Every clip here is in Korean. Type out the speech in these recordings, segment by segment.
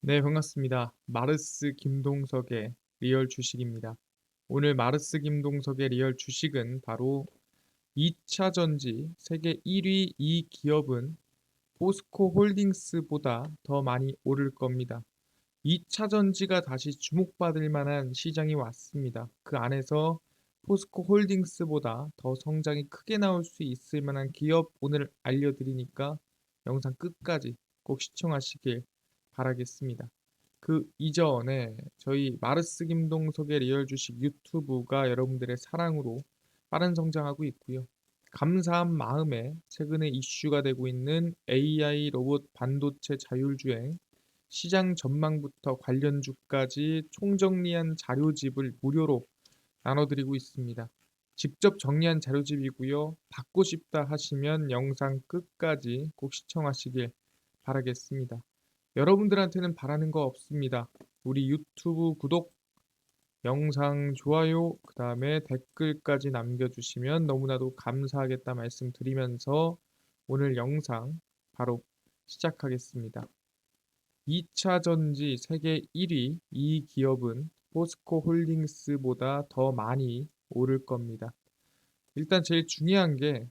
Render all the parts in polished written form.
네, 반갑습니다. 마르스 김동석의 리얼 주식입니다. 오늘 마르스 김동석의 리얼 주식은 바로 2차 전지 세계 1위 이 기업은 포스코 홀딩스보다 더 많이 오를 겁니다. 2차 전지가 다시 주목받을 만한 시장이 왔습니다. 그 안에서 포스코 홀딩스보다 더 성장이 크게 나올 수 있을 만한 기업 오늘 알려드리니까 영상 끝까지 꼭 시청하시길 바라겠습니다. 그 이전에 저희 마르스 김동석의 리얼 주식 유튜브가 여러분들의 사랑으로 빠른 성장하고 있고요. 감사한 마음에 최근에 이슈가 되고 있는 AI 로봇 반도체 자율주행 시장 전망부터 관련주까지 총정리한 자료집을 무료로 나눠드리고 있습니다. 직접 정리한 자료집이고요. 받고 싶다 하시면 영상 끝까지 꼭 시청하시길 바라겠습니다. 여러분들한테는 바라는 거 없습니다. 우리 유튜브 구독, 영상 좋아요, 그 다음에 댓글까지 남겨주시면 너무나도 감사하겠다 말씀드리면서 오늘 영상 바로 시작하겠습니다. 2차 전지 세계 1위 이 기업은 포스코 홀딩스보다 더 많이 오를 겁니다. 일단 제일 중요한 게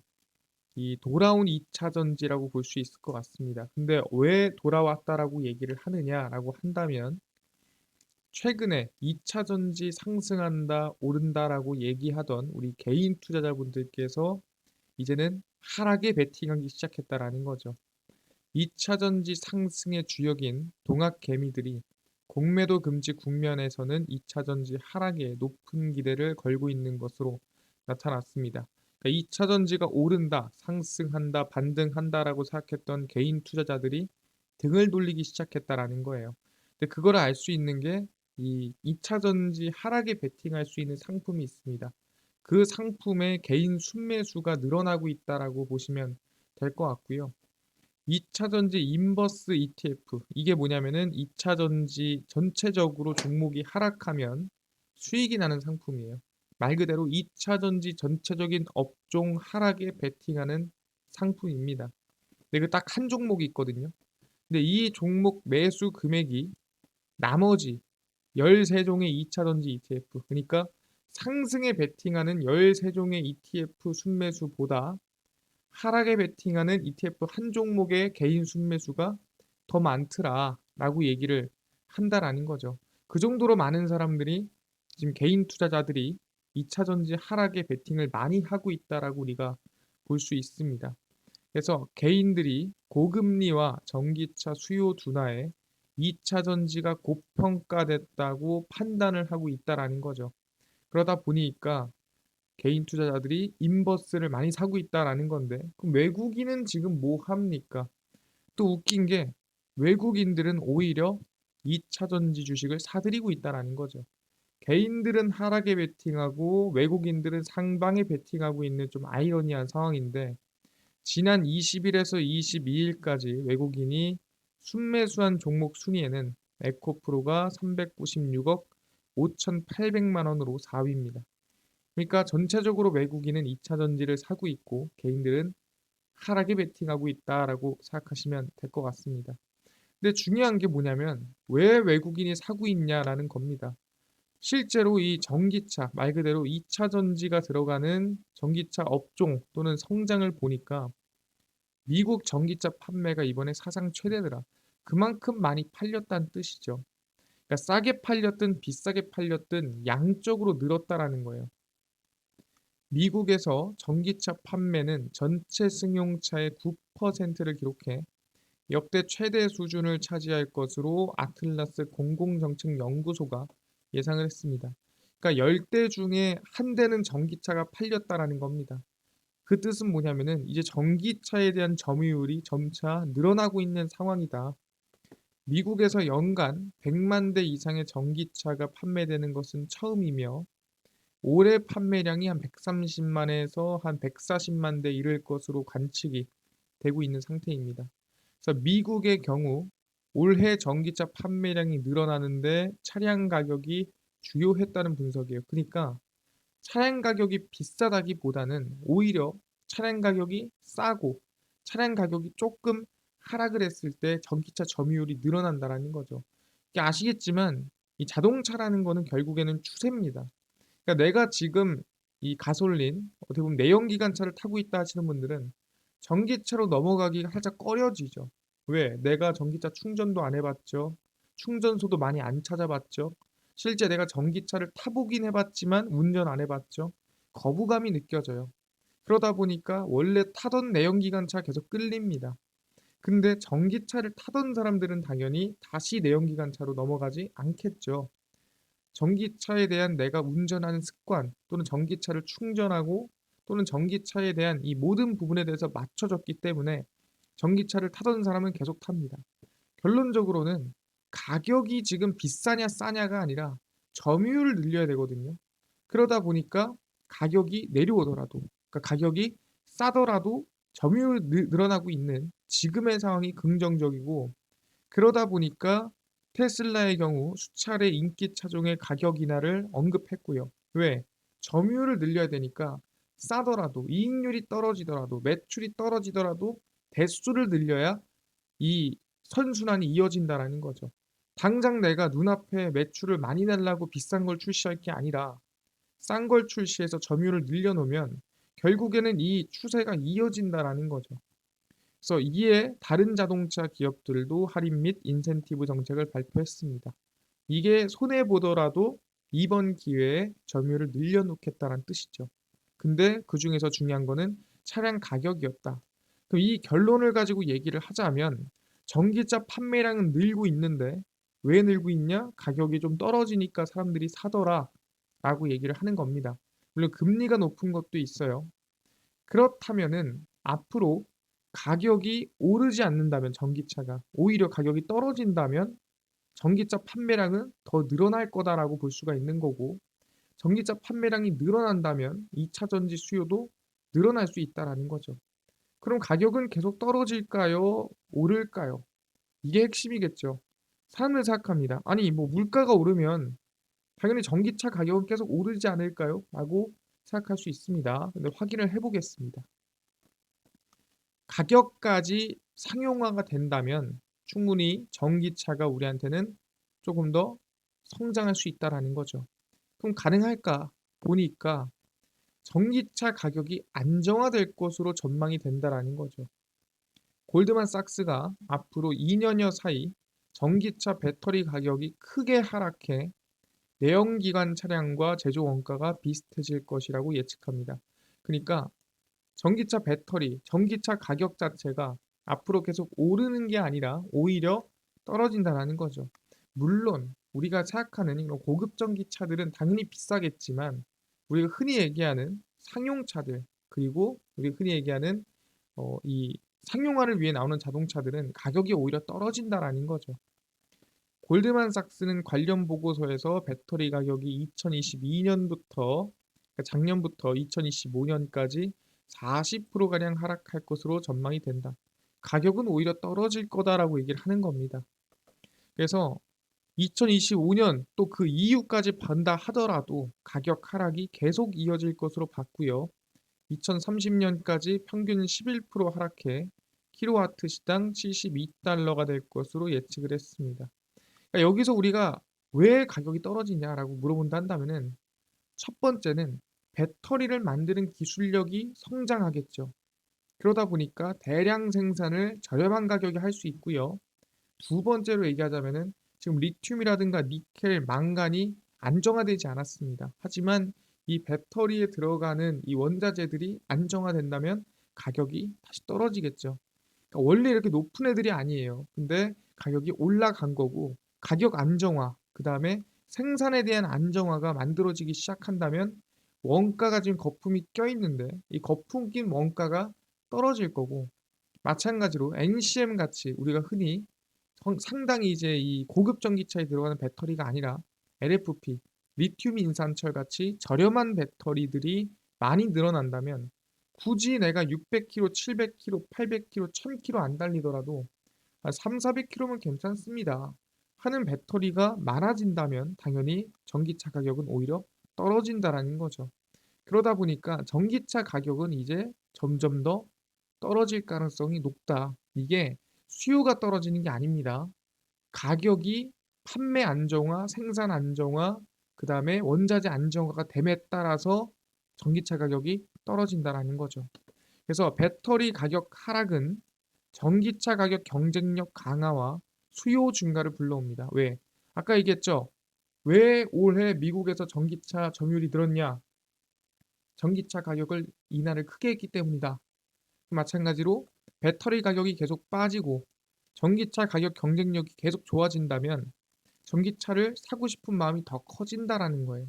이 돌아온 2차 전지라고 볼 수 있을 것 같습니다. 근데 왜 돌아왔다라고 얘기를 하느냐라고 한다면 최근에 2차 전지 상승한다, 오른다라고 얘기하던 우리 개인 투자자분들께서 이제는 하락에 베팅하기 시작했다라는 거죠. 2차 전지 상승의 주역인 동학 개미들이 공매도 금지 국면에서는 2차 전지 하락에 높은 기대를 걸고 있는 것으로 나타났습니다. 그러니까 2차 전지가 오른다, 상승한다, 반등한다라고 생각했던 개인 투자자들이 등을 돌리기 시작했다라는 거예요. 근데 그걸 알 수 있는 게 이 2차 전지 하락에 베팅할 수 있는 상품이 있습니다. 그 상품의 개인 순매수가 늘어나고 있다라고 보시면 될 것 같고요. 2차 전지 인버스 ETF 이게 뭐냐면은 2차 전지 전체적으로 종목이 하락하면 수익이 나는 상품이에요. 말 그대로 2차 전지 전체적인 업종 하락에 베팅하는 상품입니다. 근데 그 딱 한 종목이 있거든요. 근데 이 종목 매수 금액이 나머지 13종의 2차 전지 ETF 그러니까 상승에 베팅하는 13종의 ETF 순매수보다 하락에 베팅하는 ETF 한 종목의 개인 순매수가 더 많더라라고 얘기를 한다라는 거죠. 그 정도로 많은 사람들이 지금 개인 투자자들이 2차 전지 하락에 베팅을 많이 하고 있다라고 우리가 볼 수 있습니다. 그래서 개인들이 고금리와 전기차 수요 둔화에 2차 전지가 고평가됐다고 판단을 하고 있다라는 거죠. 그러다 보니까 개인 투자자들이 인버스를 많이 사고 있다라는 건데 그럼 외국인은 지금 뭐 합니까? 또 웃긴 게 외국인들은 오히려 2차 전지 주식을 사들이고 있다라는 거죠. 개인들은 하락에 베팅하고 외국인들은 상방에 베팅하고 있는 좀 아이러니한 상황인데 지난 20일에서 22일까지 외국인이 순매수한 종목 순위에는 에코프로가 396억 5,800만 원으로 4위입니다. 그러니까 전체적으로 외국인은 2차 전지를 사고 있고 개인들은 하락에 베팅하고 있다라고 생각하시면 될 것 같습니다. 근데 중요한 게 뭐냐면 왜 외국인이 사고 있냐라는 겁니다. 실제로 이 전기차 말 그대로 2차 전지가 들어가는 전기차 업종 또는 성장을 보니까 미국 전기차 판매가 이번에 사상 최대더라. 그만큼 많이 팔렸다는 뜻이죠. 그러니까 싸게 팔렸든 비싸게 팔렸든 양적으로 늘었다라는 거예요. 미국에서 전기차 판매는 전체 승용차의 9%를 기록해 역대 최대 수준을 차지할 것으로 아틀라스 공공정책연구소가 예상을 했습니다. 그러니까 10대 중에 한 대는 전기차가 팔렸다라는 겁니다. 그 뜻은 뭐냐면은 이제 전기차에 대한 점유율이 점차 늘어나고 있는 상황이다. 미국에서 연간 100만 대 이상의 전기차가 판매되는 것은 처음이며 올해 판매량이 한 130만에서 한 140만 대 이를 것으로 관측이 되고 있는 상태입니다. 그래서 미국의 경우 올해 전기차 판매량이 늘어나는데 차량 가격이 주요했다는 분석이에요. 그러니까 차량 가격이 비싸다기보다는 오히려 차량 가격이 싸고 차량 가격이 조금 하락을 했을 때 전기차 점유율이 늘어난다라는 거죠. 이게 아시겠지만 이 자동차라는 거는 결국에는 추세입니다. 그러니까 내가 지금 이 가솔린 어떻게 보면 내연기관차를 타고 있다 하시는 분들은 전기차로 넘어가기가 살짝 꺼려지죠. 왜? 내가 전기차 충전도 안 해봤죠. 충전소도 많이 안 찾아봤죠. 실제 내가 전기차를 타보긴 해봤지만 운전 안 해봤죠. 거부감이 느껴져요. 그러다 보니까 원래 타던 내연기관차 계속 끌립니다. 근데 전기차를 타던 사람들은 당연히 다시 내연기관차로 넘어가지 않겠죠. 전기차에 대한 내가 운전하는 습관 또는 전기차를 충전하고 또는 전기차에 대한 이 모든 부분에 대해서 맞춰졌기 때문에 전기차를 타던 사람은 계속 탑니다. 결론적으로는 가격이 지금 비싸냐 싸냐가 아니라 점유율을 늘려야 되거든요. 그러다 보니까 가격이 내려오더라도, 그러니까 가격이 싸더라도 점유율이 늘어나고 있는 지금의 상황이 긍정적이고, 그러다 보니까 테슬라의 경우 수차례 인기 차종의 가격 인하를 언급했고요. 왜? 점유율을 늘려야 되니까 싸더라도 이익률이 떨어지더라도 매출이 떨어지더라도 대수를 늘려야 이 선순환이 이어진다라는 거죠. 당장 내가 눈앞에 매출을 많이 내려고 비싼 걸 출시할 게 아니라 싼 걸 출시해서 점유율을 늘려놓으면 결국에는 이 추세가 이어진다라는 거죠. 그래서 이에 다른 자동차 기업들도 할인 및 인센티브 정책을 발표했습니다. 이게 손해 보더라도 이번 기회에 점유율을 늘려놓겠다는 뜻이죠. 근데 그 중에서 중요한 거는 차량 가격이었다. 그럼 이 결론을 가지고 얘기를 하자면 전기차 판매량은 늘고 있는데 왜 늘고 있냐? 가격이 좀 떨어지니까 사람들이 사더라 라고 얘기를 하는 겁니다. 물론 금리가 높은 것도 있어요. 그렇다면은 앞으로 가격이 오르지 않는다면 전기차가 오히려 가격이 떨어진다면 전기차 판매량은 더 늘어날 거다라고 볼 수가 있는 거고, 전기차 판매량이 늘어난다면 2차 전지 수요도 늘어날 수 있다라는 거죠. 그럼 가격은 계속 떨어질까요? 오를까요? 이게 핵심이겠죠. 사람들 생각합니다. 아니 뭐 물가가 오르면 당연히 전기차 가격은 계속 오르지 않을까요? 라고 생각할 수 있습니다. 근데 확인을 해보겠습니다. 가격까지 상용화가 된다면 충분히 전기차가 우리한테는 조금 더 성장할 수 있다라는 거죠. 그럼 가능할까? 보니까 전기차 가격이 안정화될 것으로 전망이 된다라는 거죠. 골드만삭스가 앞으로 2년여 사이 전기차 배터리 가격이 크게 하락해 내연기관 차량과 제조 원가가 비슷해질 것이라고 예측합니다. 그러니까 전기차 배터리, 전기차 가격 자체가 앞으로 계속 오르는 게 아니라 오히려 떨어진다라는 거죠. 물론 우리가 생각하는 이런 고급 전기차들은 당연히 비싸겠지만 우리가 흔히 얘기하는 상용차들 그리고 우리가 흔히 얘기하는 이 상용화를 위해 나오는 자동차들은 가격이 오히려 떨어진다라는 거죠. 골드만삭스는 관련 보고서에서 배터리 가격이 2022년부터 그러니까 작년부터 2025년까지 40%가량 하락할 것으로 전망이 된다. 가격은 오히려 떨어질 거다라고 얘기를 하는 겁니다. 그래서 2025년 또 그 이후까지 본다 하더라도 가격 하락이 계속 이어질 것으로 봤고요. 2030년까지 평균 11% 하락해 킬로와트 시당 72달러가 될 것으로 예측을 했습니다. 그러니까 여기서 우리가 왜 가격이 떨어지냐라고 물어본다 한다면은 첫 번째는 배터리를 만드는 기술력이 성장하겠죠. 그러다 보니까 대량 생산을 저렴한 가격에 할 수 있고요. 두 번째로 얘기하자면은 지금 리튬이라든가 니켈, 망간이 안정화되지 않았습니다. 하지만 이 배터리에 들어가는 이 원자재들이 안정화된다면 가격이 다시 떨어지겠죠. 그러니까 원래 이렇게 높은 애들이 아니에요. 근데 가격이 올라간 거고 가격 안정화, 그 다음에 생산에 대한 안정화가 만들어지기 시작한다면 원가가 지금 거품이 껴있는데 이 거품 낀 원가가 떨어질 거고 마찬가지로 NCM 같이 우리가 흔히 상당히 이제 이 고급 전기차에 들어가는 배터리가 아니라 LFP, 리튬 인산철 같이 저렴한 배터리들이 많이 늘어난다면 굳이 내가 600km, 700km, 800km, 1000km 안 달리더라도 3, 400km면 괜찮습니다. 하는 배터리가 많아진다면 당연히 전기차 가격은 오히려 떨어진다라는 거죠. 그러다 보니까 전기차 가격은 이제 점점 더 떨어질 가능성이 높다. 이게 수요가 떨어지는 게 아닙니다. 가격이 판매 안정화, 생산 안정화, 그다음에 원자재 안정화가 됨에 따라서 전기차 가격이 떨어진다라는 거죠. 그래서 배터리 가격 하락은 전기차 가격 경쟁력 강화와 수요 증가를 불러옵니다. 왜? 아까 얘기했죠. 왜 올해 미국에서 전기차 점유율이 늘었냐? 전기차 가격을 인하를 크게 했기 때문이다. 마찬가지로 배터리 가격이 계속 빠지고 전기차 가격 경쟁력이 계속 좋아진다면 전기차를 사고 싶은 마음이 더 커진다라는 거예요.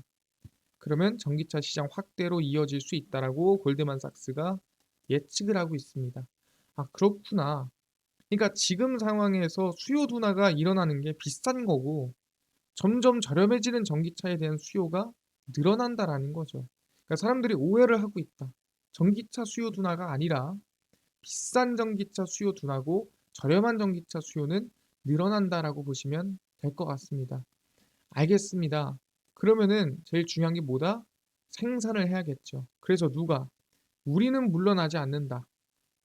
그러면 전기차 시장 확대로 이어질 수 있다라고 골드만삭스가 예측을 하고 있습니다. 아, 그렇구나. 그러니까 지금 상황에서 수요 둔화가 일어나는 게 비싼 거고 점점 저렴해지는 전기차에 대한 수요가 늘어난다라는 거죠. 그러니까 사람들이 오해를 하고 있다. 전기차 수요 둔화가 아니라 비싼 전기차 수요 둔화고 저렴한 전기차 수요는 늘어난다라고 보시면 될 것 같습니다. 알겠습니다. 그러면은 제일 중요한 게 뭐다? 생산을 해야겠죠. 그래서 누가? 우리는 물러나지 않는다.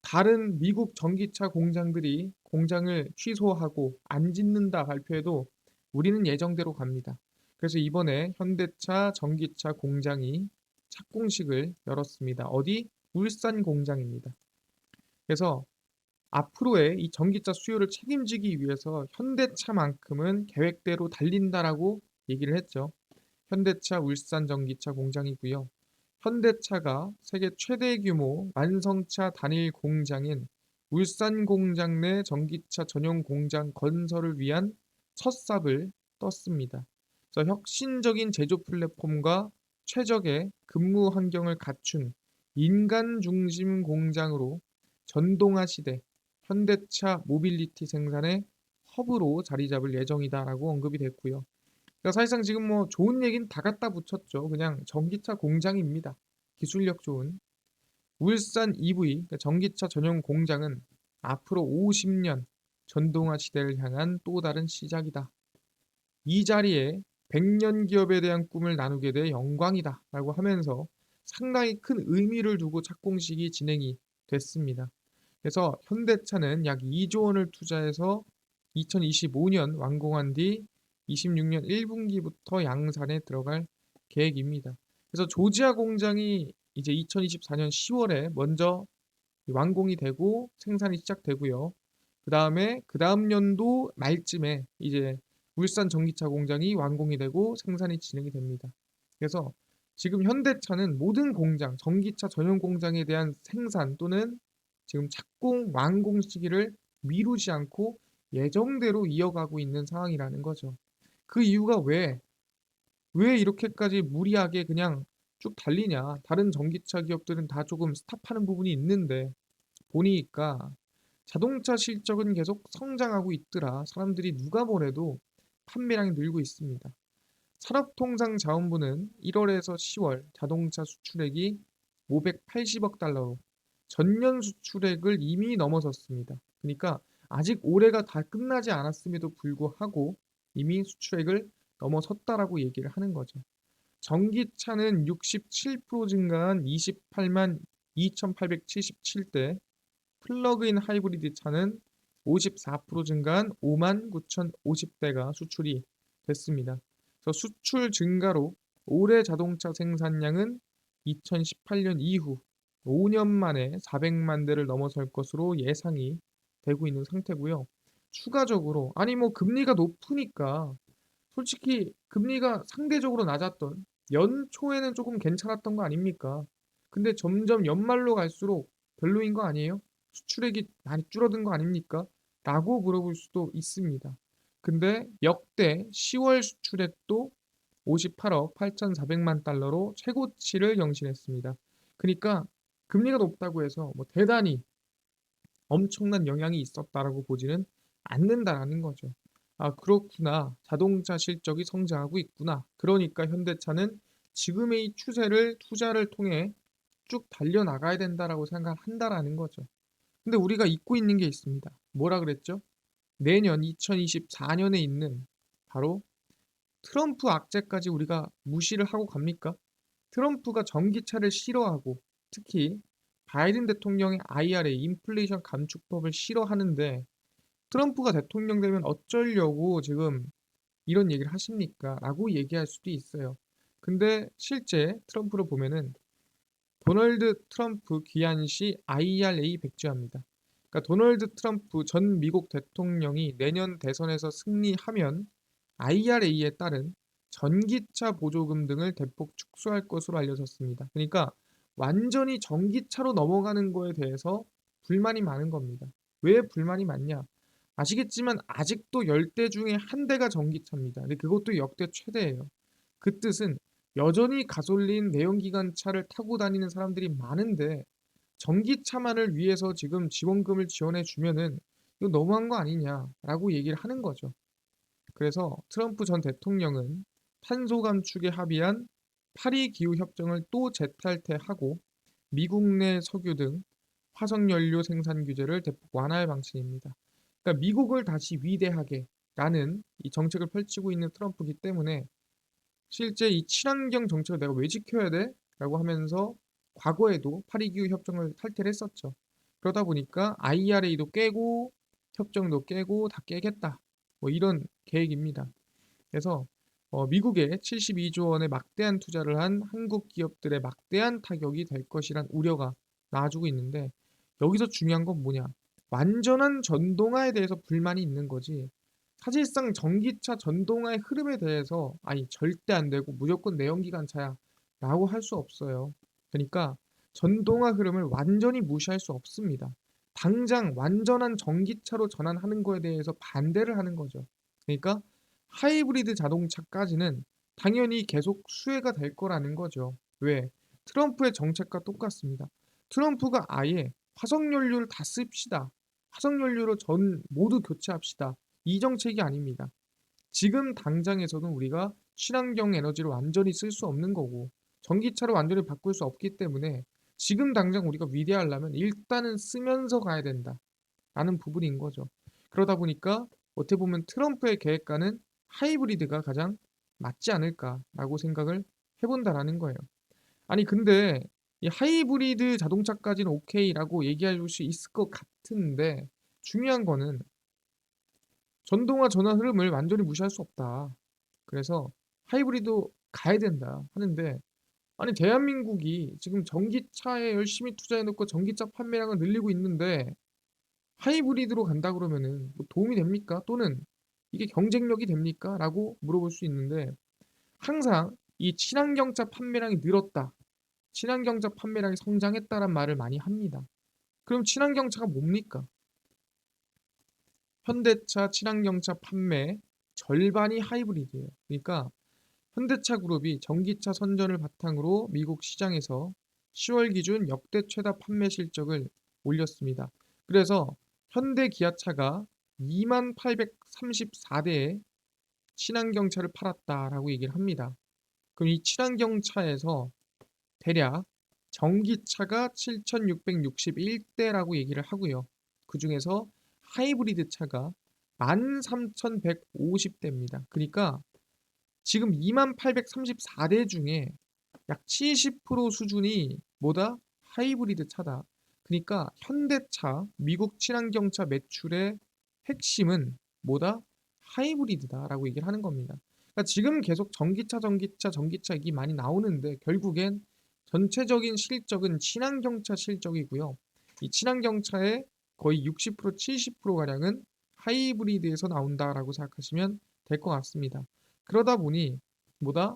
다른 미국 전기차 공장들이 공장을 취소하고 안 짓는다 발표해도 우리는 예정대로 갑니다. 그래서 이번에 현대차 전기차 공장이 착공식을 열었습니다. 어디? 울산 공장입니다. 그래서 앞으로의 이 전기차 수요를 책임지기 위해서 현대차만큼은 계획대로 달린다라고 얘기를 했죠. 현대차 울산 전기차 공장이고요. 현대차가 세계 최대 규모 완성차 단일 공장인 울산 공장 내 전기차 전용 공장 건설을 위한 첫 삽을 떴습니다. 그래서 혁신적인 제조 플랫폼과 최적의 근무 환경을 갖춘 인간 중심 공장으로 전동화 시대 현대차 모빌리티 생산의 허브로 자리 잡을 예정이다라고 언급이 됐고요. 그러니까 사실상 지금 뭐 좋은 얘기는 다 갖다 붙였죠. 그냥 전기차 공장입니다. 기술력 좋은 울산 EV 그러니까 전기차 전용 공장은 앞으로 50년 전동화 시대를 향한 또 다른 시작이다. 이 자리에 100년 기업에 대한 꿈을 나누게 돼 영광이다 라고 하면서 상당히 큰 의미를 두고 착공식이 진행이 됐습니다. 그래서 현대차는 약 2조 원을 투자해서 2025년 완공한 뒤 26년 1분기부터 양산에 들어갈 계획입니다. 그래서 조지아 공장이 이제 2024년 10월에 먼저 완공이 되고 생산이 시작되고요. 그 다음 연도 말쯤에 이제 울산 전기차 공장이 완공이 되고 생산이 진행이 됩니다. 그래서 지금 현대차는 모든 공장, 전기차 전용 공장에 대한 생산 또는 지금 착공 완공 시기를 미루지 않고 예정대로 이어가고 있는 상황이라는 거죠. 그 이유가 왜 이렇게까지 무리하게 그냥 쭉 달리냐? 다른 전기차 기업들은 다 조금 스탑하는 부분이 있는데 보니까 자동차 실적은 계속 성장하고 있더라. 사람들이 누가 뭐래도 판매량이 늘고 있습니다. 산업통상자원부는 1월에서 10월 자동차 수출액이 580억 달러로 전년 수출액을 이미 넘어섰습니다. 그러니까 아직 올해가 다 끝나지 않았음에도 불구하고 이미 수출액을 넘어섰다라고 얘기를 하는 거죠. 전기차는 67% 증가한 28만 2,877대, 플러그인 하이브리드 차는 54% 증가한 5만 9,050대가 수출이 됐습니다. 그래서 수출 증가로 올해 자동차 생산량은 2018년 이후 5년 만에 400만 대를 넘어설 것으로 예상이 되고 있는 상태고요. 추가적으로 아니 뭐 금리가 높으니까 솔직히 금리가 상대적으로 낮았던 연초에는 조금 괜찮았던 거 아닙니까? 근데 점점 연말로 갈수록 별로인 거 아니에요? 수출액이 많이 줄어든 거 아닙니까? 라고 물어볼 수도 있습니다. 근데 역대 10월 수출액도 58억 8,400만 달러로 최고치를 경신했습니다. 그러니까 금리가 높다고 해서 뭐 대단히 엄청난 영향이 있었다라고 보지는 않는다라는 거죠. 아, 그렇구나. 자동차 실적이 성장하고 있구나. 그러니까 현대차는 지금의 이 추세를 투자를 통해 쭉 달려나가야 된다라고 생각한다라는 거죠. 근데 우리가 잊고 있는 게 있습니다. 뭐라 그랬죠? 내년 2024년에 있는 바로 트럼프 악재까지 우리가 무시를 하고 갑니까? 트럼프가 전기차를 싫어하고 특히 바이든 대통령의 IRA 인플레이션 감축법을 싫어하는데 트럼프가 대통령 되면 어쩌려고 지금 이런 얘기를 하십니까? 라고 얘기할 수도 있어요. 근데 실제 트럼프를 보면은 도널드 트럼프 귀환 시 IRA 백지화입니다. 그러니까 도널드 트럼프 전 미국 대통령이 내년 대선에서 승리하면 IRA에 따른 전기차 보조금 등을 대폭 축소할 것으로 알려졌습니다. 그러니까 완전히 전기차로 넘어가는 거에 대해서 불만이 많은 겁니다. 왜 불만이 많냐? 아시겠지만 아직도 10대 중에 한 대가 전기차입니다. 근데 그것도 역대 최대예요. 그 뜻은 여전히 가솔린 내연기관차를 타고 다니는 사람들이 많은데 전기차만을 위해서 지금 지원금을 지원해 주면은 이거 너무한 거 아니냐라고 얘기를 하는 거죠. 그래서 트럼프 전 대통령은 탄소 감축에 합의한 파리 기후 협정을 또 재탈퇴하고 미국 내 석유 등 화석연료 생산 규제를 대폭 완화할 방침입니다. 그러니까 미국을 다시 위대하게라는 이 정책을 펼치고 있는 트럼프이기 때문에 실제 이 친환경 정책을 내가 왜 지켜야 돼? 라고 하면서 과거에도 파리기후 협정을 탈퇴를 했었죠. 그러다 보니까 IRA도 깨고 협정도 깨고 다 깨겠다. 뭐 이런 계획입니다. 그래서 미국에 72조 원의 막대한 투자를 한 한국 기업들의 막대한 타격이 될 것이란 우려가 나와주고 있는데 여기서 중요한 건 뭐냐? 완전한 전동화에 대해서 불만이 있는 거지. 사실상 전기차 전동화의 흐름에 대해서 아니 절대 안 되고 무조건 내연기관차야 라고 할 수 없어요. 그러니까 전동화 흐름을 완전히 무시할 수 없습니다. 당장 완전한 전기차로 전환하는 거에 대해서 반대를 하는 거죠. 그러니까 하이브리드 자동차까지는 당연히 계속 수혜가 될 거라는 거죠. 왜? 트럼프의 정책과 똑같습니다. 트럼프가 아예 화석연료를 다 씁시다. 화석연료로 전 모두 교체합시다. 이 정책이 아닙니다. 지금 당장에서는 우리가 친환경 에너지를 완전히 쓸 수 없는 거고 전기차로 완전히 바꿀 수 없기 때문에 지금 당장 우리가 위대하려면 일단은 쓰면서 가야 된다라는 부분인 거죠. 그러다 보니까 어떻게 보면 트럼프의 계획과는 하이브리드가 가장 맞지 않을까라고 생각을 해본다라는 거예요. 아니 근데 이 하이브리드 자동차까지는 오케이라고 얘기할 수 있을 것 같은데 중요한 거는 전동화 전환 흐름을 완전히 무시할 수 없다. 그래서 하이브리드 가야 된다 하는데 아니 대한민국이 지금 전기차에 열심히 투자해 놓고 전기차 판매량을 늘리고 있는데 하이브리드로 간다 그러면은 뭐 도움이 됩니까? 또는 이게 경쟁력이 됩니까? 라고 물어볼 수 있는데 항상 이 친환경차 판매량이 늘었다. 친환경차 판매량이 성장했다란 말을 많이 합니다. 그럼 친환경차가 뭡니까? 현대차 친환경차 판매 절반이 하이브리드예요. 그러니까 현대차 그룹이 전기차 선전을 바탕으로 미국 시장에서 10월 기준 역대 최다 판매 실적을 올렸습니다. 그래서 현대 기아차가 2834대의 친환경차를 팔았다라고 얘기를 합니다. 그럼 이 친환경차에서 대략 전기차가 7661대라고 얘기를 하고요. 그 중에서 하이브리드 차가 13,150대입니다. 그러니까 지금 2834대 중에 약 70% 수준이 뭐다? 하이브리드 차다. 그러니까 현대차, 미국 친환경차 매출의 핵심은 뭐다? 하이브리드다라고 얘기를 하는 겁니다. 그러니까 지금 계속 전기차, 전기차, 전기차 얘기 많이 나오는데 결국엔 전체적인 실적은 친환경차 실적이고요. 이 친환경차의 거의 60% 70%가량은 하이브리드에서 나온다라고 생각하시면 될 것 같습니다. 그러다 보니 뭐다?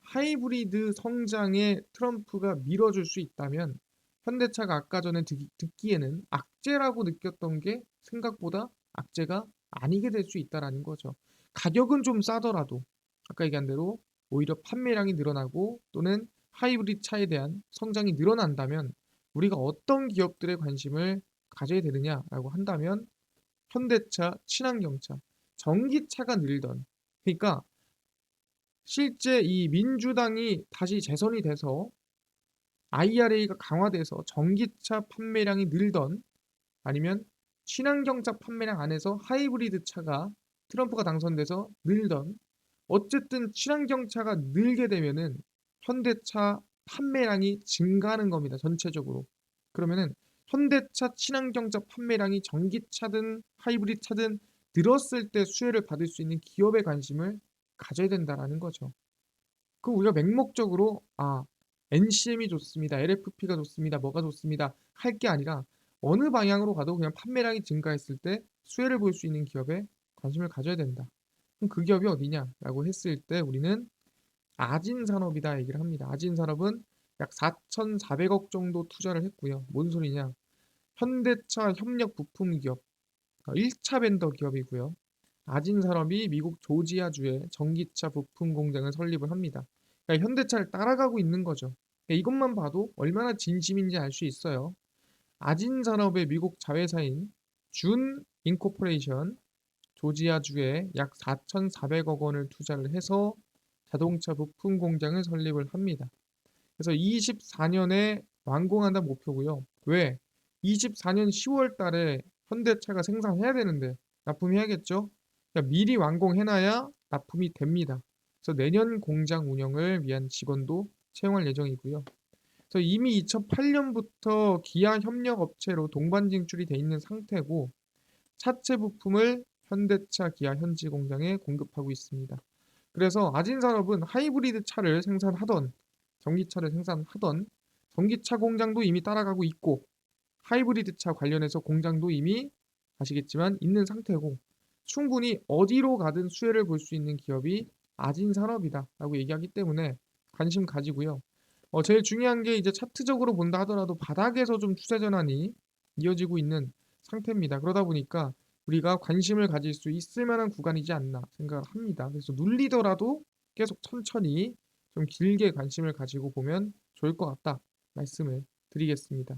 하이브리드 성장에 트럼프가 밀어줄 수 있다면 현대차가 아까 전에 듣기에는 악재라고 느꼈던 게 생각보다 악재가 아니게 될 수 있다라는 거죠. 가격은 좀 싸더라도 아까 얘기한 대로 오히려 판매량이 늘어나고 또는 하이브리드 차에 대한 성장이 늘어난다면 우리가 어떤 기업들의 관심을 가져야 되느냐라고 한다면 현대차, 친환경차, 전기차가 늘던 그러니까 실제 이 민주당이 다시 재선이 돼서 IRA가 강화돼서 전기차 판매량이 늘던 아니면 친환경차 판매량 안에서 하이브리드 차가 트럼프가 당선돼서 늘던 어쨌든 친환경차가 늘게 되면은 현대차 판매량이 증가하는 겁니다. 전체적으로. 그러면은 현대차 친환경차 판매량이 전기차든 하이브리드 차든 늘었을 때 수혜를 받을 수 있는 기업에 관심을 가져야 된다라는 거죠. 그럼 우리가 맹목적으로 NCM이 좋습니다. LFP가 좋습니다. 뭐가 좋습니다. 할 게 아니라 어느 방향으로 가도 그냥 판매량이 증가했을 때 수혜를 볼 수 있는 기업에 관심을 가져야 된다. 그럼 그 기업이 어디냐라고 했을 때 우리는 아진산업이다 얘기를 합니다. 아진산업은 약 4,400억 정도 투자를 했고요. 뭔 소리냐? 현대차 협력 부품 기업, 1차 벤더 기업이고요. 아진산업이 미국 조지아주에 전기차 부품 공장을 설립을 합니다. 그러니까 현대차를 따라가고 있는 거죠. 그러니까 이것만 봐도 얼마나 진심인지 알 수 있어요. 아진산업의 미국 자회사인 준 인코퍼레이션 조지아주에 약 4,400억 원을 투자를 해서 자동차 부품 공장을 설립을 합니다. 그래서 24년에 완공한다 목표고요. 왜? 24년 10월 달에 현대차가 생산해야 되는데 납품해야겠죠? 그러니까 미리 완공해놔야 납품이 됩니다. 그래서 내년 공장 운영을 위한 직원도 채용할 예정이고요. 그래서 이미 2008년부터 기아 협력 업체로 동반 진출이 돼 있는 상태고 차체 부품을 현대차 기아 현지 공장에 공급하고 있습니다. 그래서 아진산업은 하이브리드 차를 생산하던 전기차를 생산하던 전기차 공장도 이미 따라가고 있고 하이브리드 차 관련해서 공장도 이미 아시겠지만 있는 상태고 충분히 어디로 가든 수혜를 볼 수 있는 기업이 아진산업이다라고 얘기하기 때문에 관심 가지고요. 제일 중요한 게 이제 차트적으로 본다 하더라도 바닥에서 좀 추세 전환이 이어지고 있는 상태입니다. 그러다 보니까 우리가 관심을 가질 수 있을 만한 구간이지 않나 생각을 합니다. 그래서 눌리더라도 계속 천천히 좀 길게 관심을 가지고 보면 좋을 것 같다 말씀을 드리겠습니다.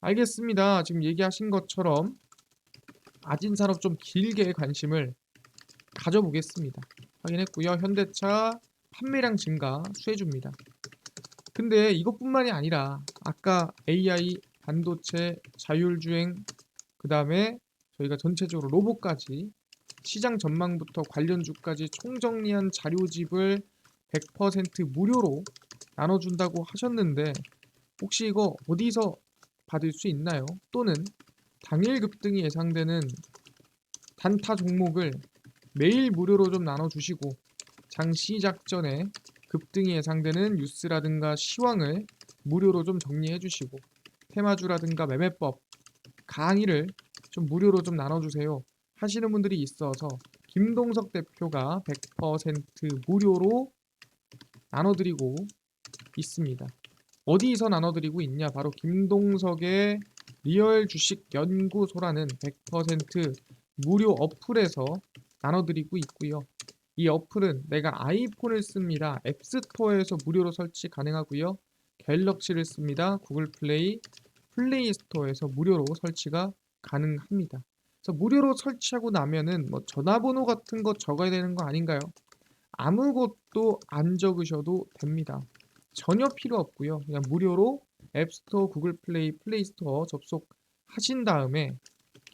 알겠습니다. 지금 얘기하신 것처럼 아진산업 좀 길게 관심을 가져보겠습니다. 확인했고요. 현대차 판매량 증가 수혜줍니다. 근데 이것뿐만이 아니라 아까 AI, 반도체, 자율주행, 그 다음에 저희가 전체적으로 로봇까지 시장 전망부터 관련주까지 총정리한 자료집을 100% 무료로 나눠준다고 하셨는데 혹시 이거 어디서 받을 수 있나요? 또는 당일 급등이 예상되는 단타 종목을 매일 무료로 좀 나눠주시고 장 시작 전에 급등이 예상되는 뉴스라든가 시황을 무료로 좀 정리해 주시고 테마주라든가 매매법 강의를 좀 무료로 좀 나눠주세요 하시는 분들이 있어서 김동석 대표가 100% 무료로 나눠드리고 있습니다. 어디서 나눠드리고 있냐? 바로 김동석의 리얼 주식 연구소라는 100% 무료 어플에서 나눠드리고 있고요. 이 어플은 내가 아이폰을 씁니다. 앱스토어에서 무료로 설치 가능하고요. 갤럭시를 씁니다. 구글 플레이, 플레이 스토어에서 무료로 설치가 가능합니다. 그래서 무료로 설치하고 나면은 뭐 전화번호 같은 거 적어야 되는 거 아닌가요? 아무것도 안 적으셔도 됩니다. 전혀 필요 없고요. 그냥 무료로 앱스토어, 구글 플레이, 플레이 스토어 접속하신 다음에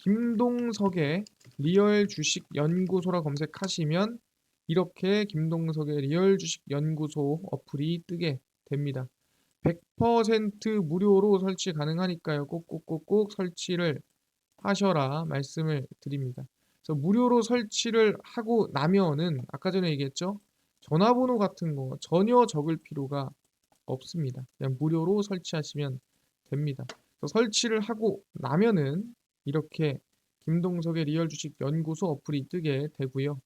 김동석의 리얼 주식 연구소라 검색하시면 이렇게 김동석의 리얼 주식 연구소 어플이 뜨게 됩니다. 100% 무료로 설치 가능하니까요. 꼭꼭꼭꼭 설치를 하셔라 말씀을 드립니다. 그래서 무료로 설치를 하고 나면은 아까 전에 얘기했죠? 전화번호 같은 거 전혀 적을 필요가 없습니다. 그냥 무료로 설치하시면 됩니다. 그래서 설치를 하고 나면은 이렇게 김동석의 리얼 주식 연구소 어플이 뜨게 되고요.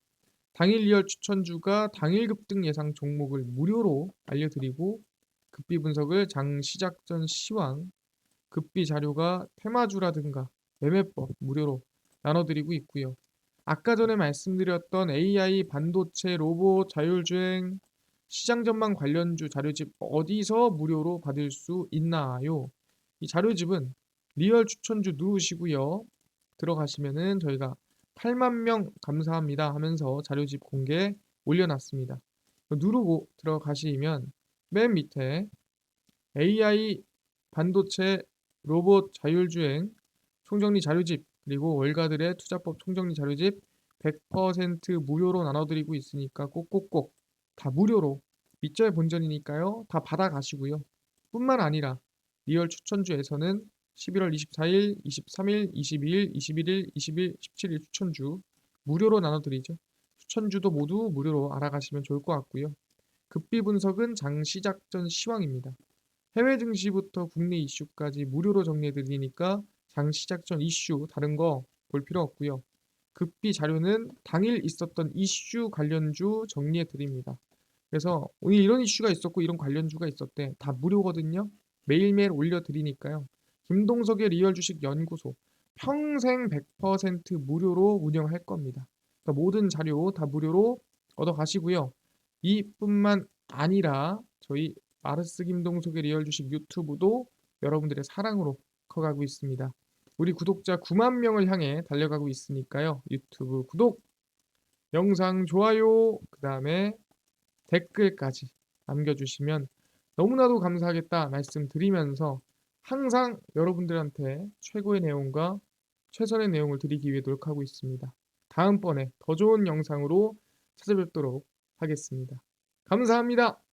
당일 리얼 추천주가 당일 급등 예상 종목을 무료로 알려드리고 급비 분석을 장 시작 전 시황, 급비 자료가 테마주라든가 매매법 무료로 나눠드리고 있고요. 아까 전에 말씀드렸던 AI, 반도체, 로봇, 자율주행, 시장 전망 관련주 자료집 어디서 무료로 받을 수 있나요? 이 자료집은 리얼 추천주 누르시고요. 들어가시면은 저희가 8만 명 감사합니다 하면서 자료집 공개 올려놨습니다. 누르고 들어가시면 맨 밑에 AI, 반도체, 로봇, 자율주행, 총정리 자료집 그리고 월가들의 투자법 총정리 자료집 100% 무료로 나눠드리고 있으니까 꼭꼭꼭 다 무료로 밑절 본전이니까요. 다 받아가시고요. 뿐만 아니라 리얼 추천주에서는 11월 24일, 23일, 22일, 21일, 20일, 17일 추천주 무료로 나눠드리죠. 추천주도 모두 무료로 알아가시면 좋을 것 같고요. 급비 분석은 장 시작 전 시황입니다. 해외 증시부터 국내 이슈까지 무료로 정리해드리니까 장 시작 전 이슈 다른 거 볼 필요 없고요. 급비 자료는 당일 있었던 이슈 관련주 정리해드립니다. 그래서 오늘 이런 이슈가 있었고 이런 관련주가 있었대. 다 무료거든요. 매일매일 올려드리니까요. 김동석의 리얼 주식 연구소 평생 100% 무료로 운영할 겁니다. 그러니까 모든 자료 다 무료로 얻어가시고요. 이뿐만 아니라 저희 마르스 김동석의 리얼 주식 유튜브도 여러분들의 사랑으로 커가고 있습니다. 우리 구독자 9만 명을 향해 달려가고 있으니까요. 유튜브 구독, 영상 좋아요, 그 다음에 댓글까지 남겨주시면 너무나도 감사하겠다 말씀드리면서 항상 여러분들한테 최고의 내용과 최선의 내용을 드리기 위해 노력하고 있습니다. 다음번에 더 좋은 영상으로 찾아뵙도록 하겠습니다. 감사합니다.